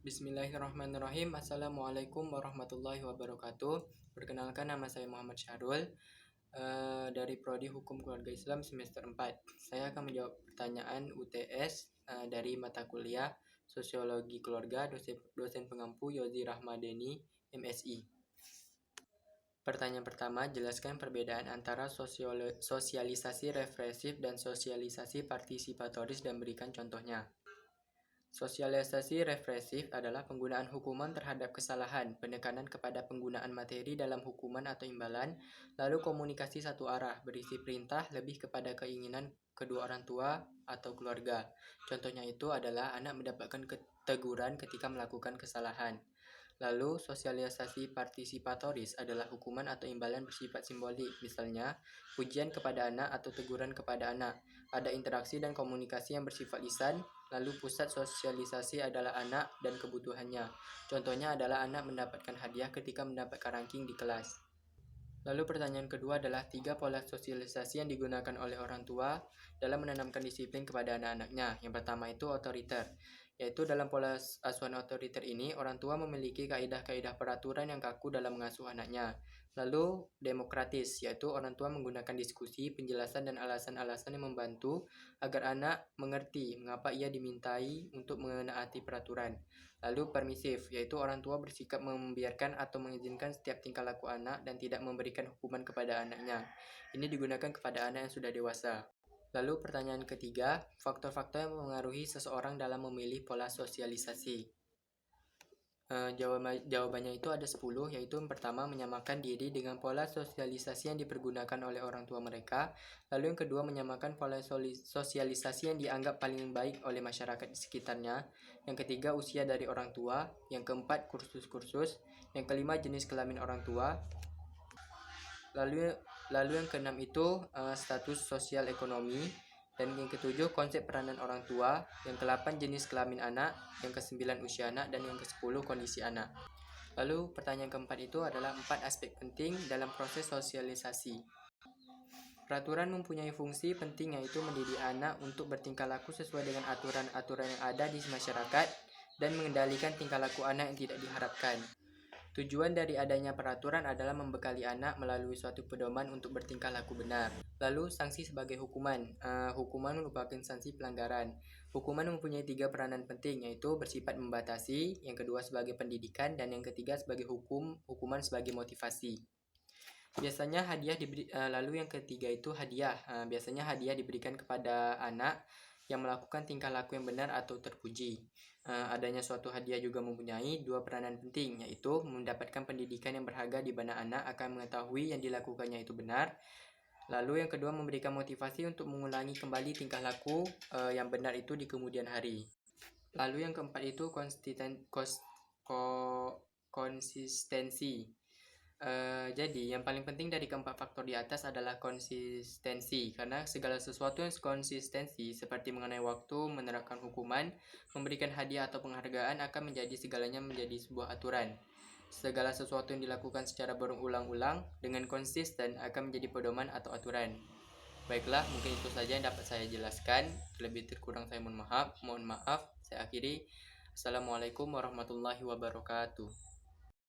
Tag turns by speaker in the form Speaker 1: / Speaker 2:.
Speaker 1: Bismillahirrahmanirrahim. Assalamualaikum warahmatullahi wabarakatuh. Perkenalkan, nama saya Muhammad Syahrul dari Prodi Hukum Keluarga Islam semester 4. Saya akan menjawab pertanyaan UTS dari mata kuliah Sosiologi Keluarga, dosen pengampu Yozi Rahmadeni, MSI. Pertanyaan pertama, jelaskan perbedaan antara sosialisasi represif dan sosialisasi partisipatoris dan berikan contohnya. Sosialisasi represif adalah penggunaan hukuman terhadap kesalahan, penekanan kepada penggunaan materi dalam hukuman atau imbalan, lalu komunikasi satu arah, berisi perintah lebih kepada keinginan kedua orang tua atau keluarga. Contohnya itu adalah anak mendapatkan teguran ketika melakukan kesalahan. Lalu, sosialisasi partisipatoris adalah hukuman atau imbalan bersifat simbolik, misalnya pujian kepada anak atau teguran kepada anak. Ada interaksi dan komunikasi yang bersifat lisan. Lalu, pusat sosialisasi adalah anak dan kebutuhannya. Contohnya adalah anak mendapatkan hadiah ketika mendapatkan ranking di kelas. Lalu pertanyaan kedua adalah 3 pola sosialisasi yang digunakan oleh orang tua dalam menanamkan disiplin kepada anak-anaknya. Yang pertama itu otoriter, yaitu dalam pola asuhan otoriter ini, orang tua memiliki kaidah-kaidah peraturan yang kaku dalam mengasuh anaknya. Lalu demokratis, yaitu orang tua menggunakan diskusi, penjelasan, dan alasan-alasan yang membantu agar anak mengerti mengapa ia dimintai untuk menaati peraturan. Lalu permisif, yaitu orang tua bersikap membiarkan atau mengizinkan setiap tingkah laku anak dan tidak memberikan hukuman kepada anaknya. Ini digunakan kepada anak yang sudah dewasa. Lalu pertanyaan ketiga, faktor-faktor yang mempengaruhi seseorang dalam memilih pola sosialisasi. Jawabannya itu ada 10, yaitu yang pertama menyamakan diri dengan pola sosialisasi yang dipergunakan oleh orang tua mereka. Lalu yang kedua menyamakan pola sosialisasi yang dianggap paling baik oleh masyarakat di sekitarnya. Yang ketiga usia dari orang tua. Yang keempat kursus-kursus. Yang kelima jenis kelamin orang tua. Lalu yang keenam itu status sosial ekonomi. Dan yang ketujuh konsep peranan orang tua. Yang ke-8 jenis kelamin anak. Yang ke-9 usia anak. Dan yang ke-10 kondisi anak. Lalu pertanyaan keempat itu adalah 4 aspek penting dalam proses sosialisasi. Peraturan mempunyai fungsi penting, yaitu mendidik anak untuk bertingkah laku sesuai dengan aturan-aturan yang ada di masyarakat dan mengendalikan tingkah laku anak yang tidak diharapkan. Tujuan dari adanya peraturan adalah membekali anak melalui suatu pedoman untuk bertingkah laku benar. Lalu sanksi sebagai hukuman. Hukuman merupakan sanksi pelanggaran. Hukuman mempunyai 3 peranan penting, yaitu bersifat membatasi, yang kedua sebagai pendidikan, dan yang ketiga sebagai hukuman sebagai motivasi. Biasanya lalu yang ketiga itu hadiah. Biasanya hadiah diberikan kepada anak yang melakukan tingkah laku yang benar atau terpuji. Adanya suatu hadiah juga mempunyai 2 peranan penting, yaitu mendapatkan pendidikan yang berharga di mana anak akan mengetahui yang dilakukannya itu benar. Lalu yang kedua memberikan motivasi untuk mengulangi kembali tingkah laku yang benar itu di kemudian hari. Lalu yang keempat itu konsistensi. Jadi yang paling penting dari keempat faktor di atas adalah konsistensi, karena segala sesuatu yang konsistensi seperti mengenai waktu, menerapkan hukuman, memberikan hadiah atau penghargaan akan menjadi segalanya menjadi sebuah aturan. Segala sesuatu yang dilakukan secara berulang-ulang dengan konsisten akan menjadi pedoman atau aturan. Baiklah, mungkin itu saja yang dapat saya jelaskan. Lebih terkurang saya mohon maaf. Saya akhiri. Assalamualaikum warahmatullahi wabarakatuh.